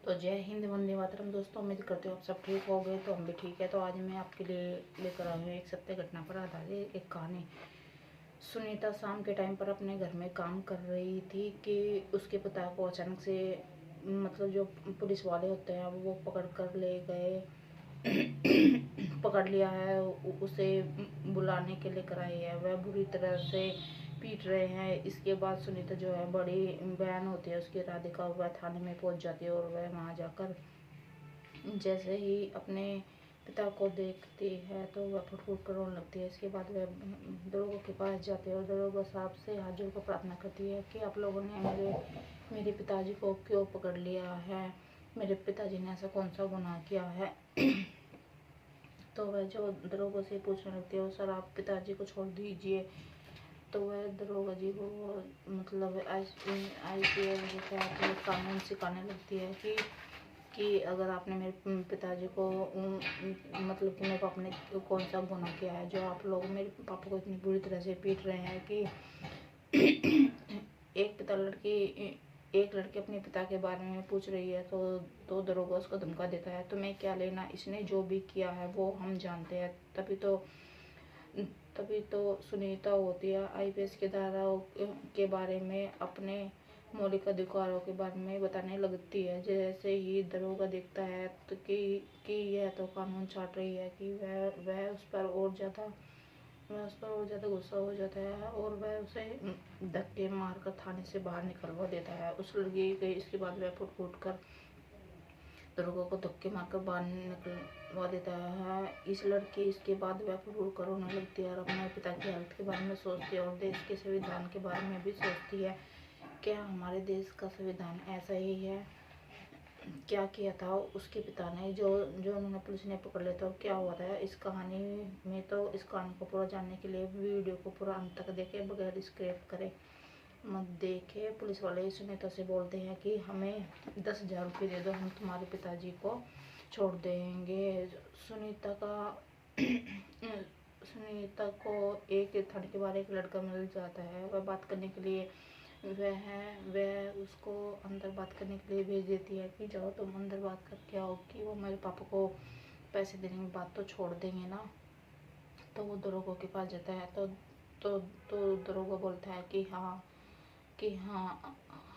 तो जय हिंद, वंदे मातरम। दोस्तों, उम्मीद करते हो आप सब ठीक हो गए, तो हम भी ठीक है। तो आज मैं आपके लिए लेकर आई हूँ एक सत्य घटना पर आधारित एक कहानी। सुनीता शाम के टाइम पर अपने घर में काम कर रही थी कि उसके पिता को अचानक से जो पुलिस वाले होते हैं वो पकड़ कर ले गए। पकड़ लिया है, उसे बुलाने के लिए कराई है। वह बुरी तरह से पीट रहे हैं। इसके बाद सुनीता जो है बड़ी बयान होती है उसकी, राधिका, वह थाने में पहुंच जाती है और वह वहां जाकर जैसे ही अपने पिता को देखती है तो वह फुट फुट कर रोने लगती है। इसके बाद वह दरोगा के पास जाती है और दरोगा साहब से हाथ जोड़कर प्रार्थना करती है कि आप लोगों ने मेरे पिताजी को क्यों पकड़ लिया है, मेरे पिताजी ने ऐसा कौन सा गुनाह किया है। तो वह जो दरोगा से पूछने लगती है, सर आप पिताजी को छोड़ दीजिए। तो वह दरोगा जी को IPL के तहत कानून सिखाने लगती है कि अगर आपने मेरे पिताजी को कि मेरे पापा ने कौन सा गुनाह किया है जो आप लोग मेरे पापा को इतनी बुरी तरह से पीट रहे हैं कि एक लड़की अपने पिता के बारे में पूछ रही है। तो दरोगा उसको धमका देता है, तुम्हें क्या लेना, इसने जो भी किया है वो हम जानते हैं। तभी तो सुनीता होती है IPS के धाराओं के बारे में, अपने मौलिक अधिकारों के बारे में बताने लगती है। जैसे ही दरोगा देखता है तो कि यह तो कानून चाट रही है कि वह उस पर और ज़्यादा गुस्सा हो जाता है और वह उसे धक्के मारकर थाने से बाहर निकलवा देता है। उस लड़की के इसके बाद वह फुट फुट कर दरोगा को धक्के मारकर बाहर निकलवा देता है। इस लड़की इसके बाद वह फुट फुट कर रोने लगती है और अपने पिता की हालत के बारे में सोचती है और देश के संविधान के बारे में भी सोचती है। क्या हमारे देश का संविधान ऐसा ही है? क्या किया था उसके पिता ने जो उन्होंने पुलिस ने पकड़ लिया था, और क्या हुआ था इस कहानी में। तो इस कहानी को पूरा जानने के लिए वीडियो को पूरा अंत तक देखें, बगैर स्क्रैप करे मत देखे। पुलिस वाले सुनीता से बोलते हैं कि हमें 10,000 रुपये दे दो, हम तुम्हारे पिताजी को छोड़ देंगे। सुनीता को एक थाने के बाहर एक लड़का मिल जाता है। वह बात करने के लिए वह उसको अंदर बात करने के लिए भेज देती है कि जाओ तुम अंदर बात करके आओ कि वो मेरे पापा को पैसे देने के बाद तो छोड़ देंगे ना। तो वो दरोगा के पास जाता है। तो दरोगा बोलता है कि हाँ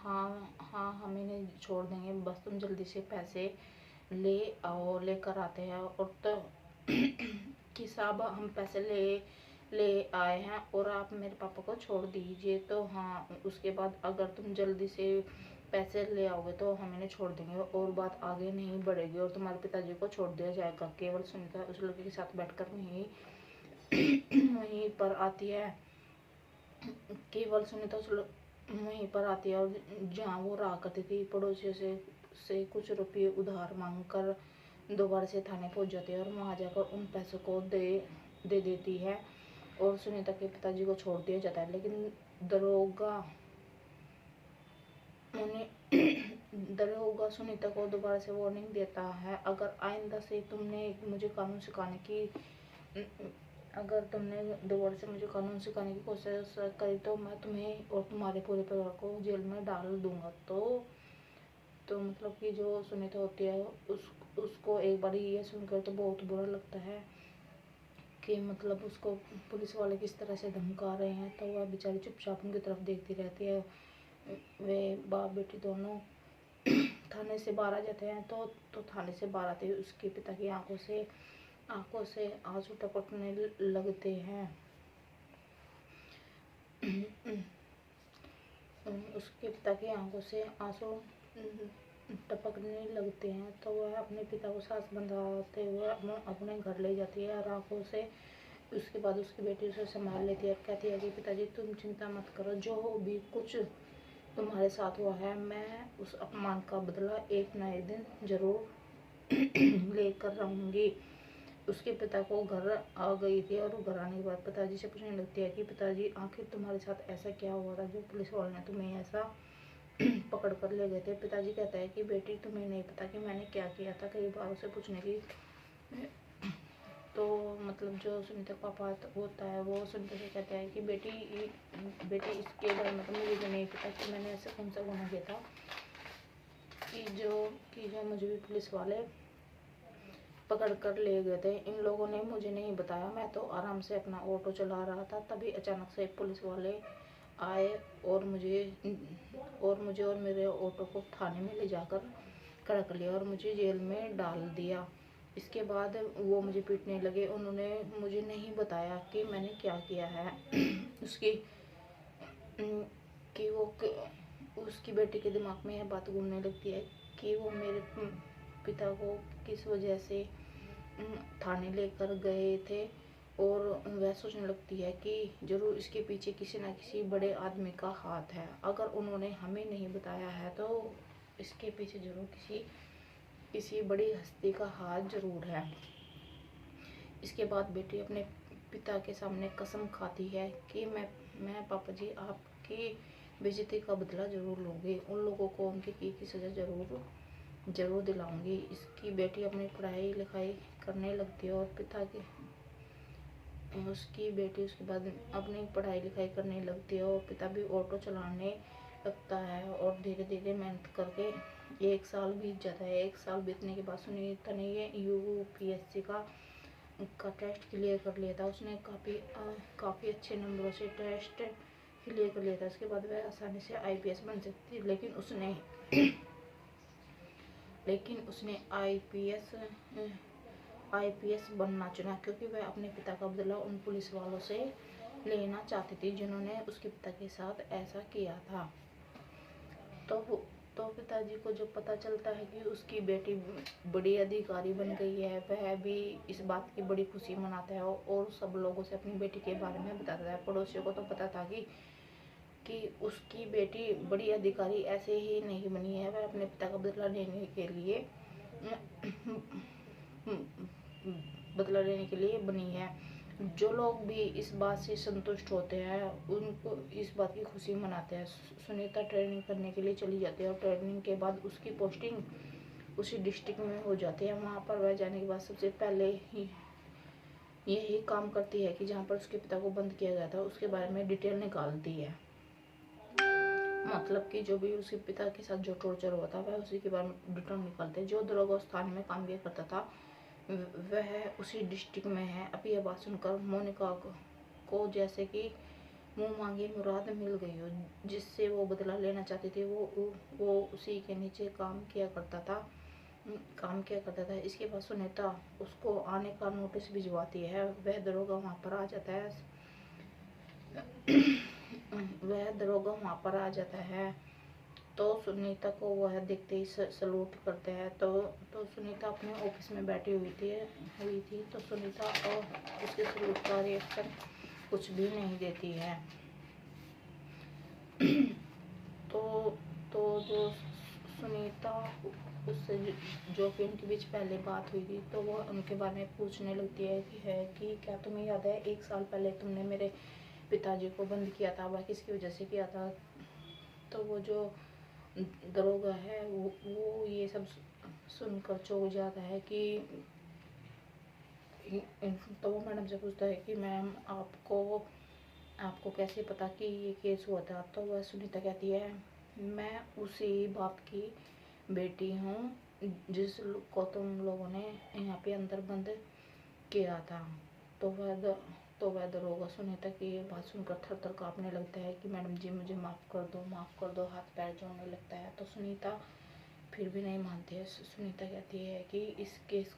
हाँ हम इन्हें छोड़ देंगे, बस तुम जल्दी से पैसे ले आओ। लेकर आते हैं और तो कि साहब हम पैसे ले आए हैं और आप मेरे पापा को छोड़ दीजिए। तो हाँ, उसके बाद अगर तुम जल्दी से पैसे ले आओगे तो हम इन्हें छोड़ देंगे और बात आगे नहीं बढ़ेगी और तुम्हारे पिताजी को छोड़ दिया जाएगा। केवल सुनीता उस लड़के के साथ बैठकर वहीं पर आती है। केवल सुनीता वहीं पर आती है और जहाँ वो रहा करती थी पड़ोसियों से कुछ रुपये उधार मांगकर दोबारा से थाने पहुंच जाती है और वहां जाकर उन पैसों को दे देती है और सुनीता के पिताजी को छोड़ दिया जाता है। लेकिन दरोगा सुनीता को दोबारा से वार्निंग देता है, अगर आइंदा से तुमने मुझे कानून सिखाने की कोशिश करी तो मैं तुम्हें और तुम्हारे पूरे परिवार को जेल में डाल दूंगा। तो कि जो सुनीता होती है उसको एक बार ये सुनकर तो बहुत बुरा लगता है कि उसको पुलिस वाले किस तरह से धमका रहे हैं। तो वह बेचारी चुपचाप उनकी तरफ देखती रहती है। वे बाप बेटी दोनों थाने से बाहर आ जाते हैं। तो थाने से बाहर आते ही उसके पिता की आंखों से आंसू टपकने लगते हैं। उसके पिता की आंखों से आंसू टपकने लगते हैं। तो वह अपने पिता को सांस बंधाते हुए अपने घर ले जाती है और आंखों से उसके बाद उसकी बेटी उसे संभाल लेती है। कहती है कि पिताजी तुम चिंता मत करो, जो भी कुछ तुम्हारे साथ हुआ है मैं उस अपमान का बदला एक न एक दिन जरूर लेकर रहूंगी। उसके पिता को घर आ गई थी और घर आने के बाद पिताजी से पूछने लगती है कि पिताजी आखिर तुम्हारे साथ ऐसा क्या हुआ था जो पुलिस वालों ने तुम्हें ऐसा पकड़ कर ले गए थे। पिताजी कहता है कि बेटी तुम्हें नहीं पता कि मैंने क्या किया था। कई बार उसे पूछने की तो जो सुनीता का पापा होता है वो सुनीता से कहता है कि बेटी इसके बारे में तो मुझे भी नहीं पता कि मैंने ऐसा कौन सा गुनाह किया था। कि जो मुझे भी पुलिस वाले पकड़ कर ले गए थे। इन लोगों ने मुझे नहीं बताया, मैं तो आराम से अपना ऑटो चला रहा था। तभी अचानक से पुलिस वाले आए और मुझे और मेरे ऑटो को थाने में ले जाकर खड़ा कर लिया और मुझे जेल में डाल दिया। इसके बाद वो मुझे पीटने लगे। उन्होंने मुझे नहीं बताया कि मैंने क्या किया है। उसकी कि वो उसकी बेटी के दिमाग में यह बात घूमने लगती है कि वो मेरे पिता को किस वजह से थाने लेकर गए थे, और वह सोचने लगती है कि जरूर इसके पीछे किसी न किसी बड़े आदमी का हाथ है। अगर उन्होंने हमें नहीं बताया है तो इसके पीछे जरूर किसी बड़ी हस्ती का हाथ जरूर है। इसके बाद बेटी अपने पिता के सामने कसम खाती है कि मैं पापा जी आपकी बेइज्जती का बदला जरूर लूँगी, उन लोगों को उनकी की सज़ा जरूर दिलाऊंगी। इसकी बेटी अपनी पढ़ाई लिखाई करने लगती है और उसकी बेटी उसके बाद अपनी पढ़ाई लिखाई करने लगती है और पिता भी ऑटो चलाने लगता है। और धीरे धीरे मेहनत करके 1 साल बीत जाता है। 1 साल बीतने के बाद सुनीता ने ये यूपीएससी का टेस्ट क्लियर कर लिया था। उसने काफ़ी अच्छे नंबरों से टेस्ट क्लियर कर लिया था। उसके बाद वह आसानी से आईपीएस बन सकती थी, लेकिन उसने आईपीएस बनना चुना क्योंकि वह अपने पिता का बदला उन पुलिस वालों से लेना चाहती थी जिन्होंने उसके पिता के साथ ऐसा किया था। तो पिताजी को जब पता चलता है कि उसकी बेटी बड़ी अधिकारी बन गई है, वह भी इस बात की बड़ी खुशी मनाता है और सब लोगों से अपनी बेटी के बारे में बताता है। पड़ोसियों को तो पता था कि उसकी बेटी बड़ी अधिकारी ऐसे ही नहीं बनी है, वह अपने पिता का बदला लेने के लिए बनी है। जो लोग भी इस बात से संतुष्ट होते हैं उनको इस बात की खुशी मनाते हैं। सुनीता ट्रेनिंग करने के लिए चली जाती है और ट्रेनिंग के बाद उसकी पोस्टिंग उसी डिस्ट्रिक्ट में हो जाती है। वहाँ पर वह जाने के बाद सबसे पहले यही काम करती है कि जहाँ पर उसके पिता को बंद किया गया था उसके बारे में डिटेल निकालती है। मतलब कि जो भी उसके पिता के साथ जो टॉर्चर हुआ था वह उसी के बारे में डिटेल निकालते हैं। जो दरोगा उस थाने में काम किया करता था वह उसी डिस्ट्रिक्ट में है। अब यह बात सुनकर मोनिका को जैसे कि मुंह मांगी मुराद मिल गई हो। जिससे वो बदला लेना चाहती थी वो उसी के नीचे काम किया करता था। इसके बाद सुनीता उसको आने का नोटिस भिजवाती है। वह दरोगा वहाँ पर आ जाता है। तो सुनीता को वह देखते ही सलूट करते हैं। तो सुनीता अपने ऑफिस में बैठी हुई थी तो सुनीता और उसके सलूट का रिएक्शन कुछ भी नहीं देती है। तो जो सुनीता उससे जो कि उनके बीच पहले बात हुई थी तो वो उनके बारे में पूछने लगती है कि क्या तुम्हें याद है 1 साल पहले तुमने मेरे पिताजी को बंद किया था, वह किसकी वजह से किया था। तो वो जो दरोगा है वो ये सब सुनकर चौंक जाता है कि तो वो मैडम से पूछता है कि मैम आपको कैसे पता कि ये केस हुआ था। तो वह सुनीता कहती है मैं उसी बाप की बेटी हूँ जिसको तुम लोगों ने यहाँ पे अंदर बंद किया था। तो वह दरोगा सुनीता की ये बात सुनकर थर-थर काँपने लगता है कि मैडम जी मुझे माफ़ कर दो, हाथ पैर जोड़ने लगता है। तो सुनीता फिर भी नहीं मानती है। सुनीता कहती है कि इस केस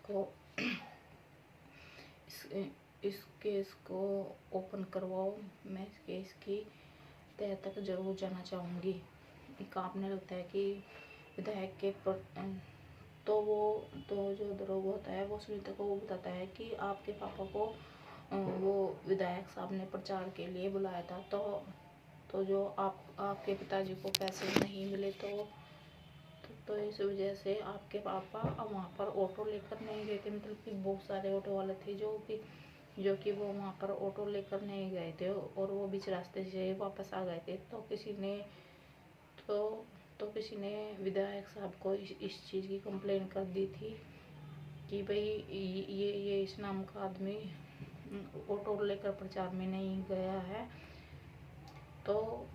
को ओपन करवाओ, मैं इस केस की तह तक जरूर जाना चाहूँगी। काँपने लगता है कि विधायक के तो जो दरोगा होता है वो सुनीता को वो बताता है कि आपके पापा को वो विधायक साहब ने प्रचार के लिए बुलाया था। तो जो आपके पिताजी को पैसे नहीं मिले तो इस वजह से आपके पापा वहाँ पर ऑटो लेकर नहीं गए थे। मतलब कि बहुत सारे ऑटो वाले थे जो कि वो वहाँ पर ऑटो लेकर नहीं गए थे और वो बीच रास्ते से वापस आ गए थे। तो किसी ने विधायक साहब को इस चीज़ की कंप्लेन कर दी थी कि भाई ये इस नाम का आदमी ऑटो लेकर प्रचार में नहीं गया है। तो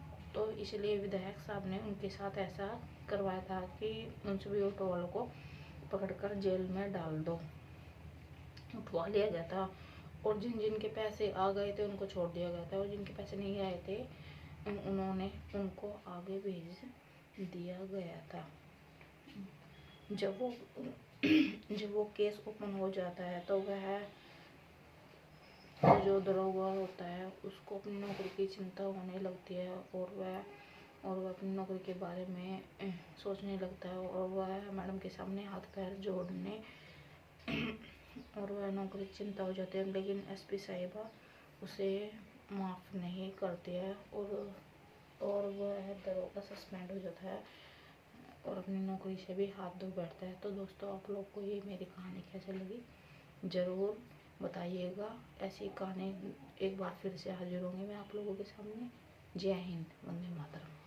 इसलिए विधायक साहब ने उनके साथ ऐसा करवाया था कि उन सभी ऑटो वालों को पकड़कर जेल में डाल दो, उठवा लिया गया था। और जिन जिन के पैसे आ गए थे उनको छोड़ दिया गया था, और जिनके पैसे नहीं आए थे उन्होंने उनको आगे भेज दिया गया था। जब वो केस ओपन हो जाता है तो वह जो दरोगा होता है उसको अपनी नौकरी की चिंता होने लगती है, और वह अपनी नौकरी के बारे में सोचने लगता है, और वह मैडम के सामने हाथ पैर जोड़ने और वह नौकरी की चिंता हो जाती है। लेकिन एसपी साहिबा उसे माफ़ नहीं करती है, और वह दरोगा सस्पेंड हो जाता है और अपनी नौकरी से भी हाथ धो बैठता है। तो दोस्तों, आप लोग को ये मेरी कहानी कैसे लगी ज़रूर बताइएगा। ऐसी कहानी एक बार फिर से हाजिर होंगी मैं आप लोगों के सामने। जय हिंद, वंदे मातरम।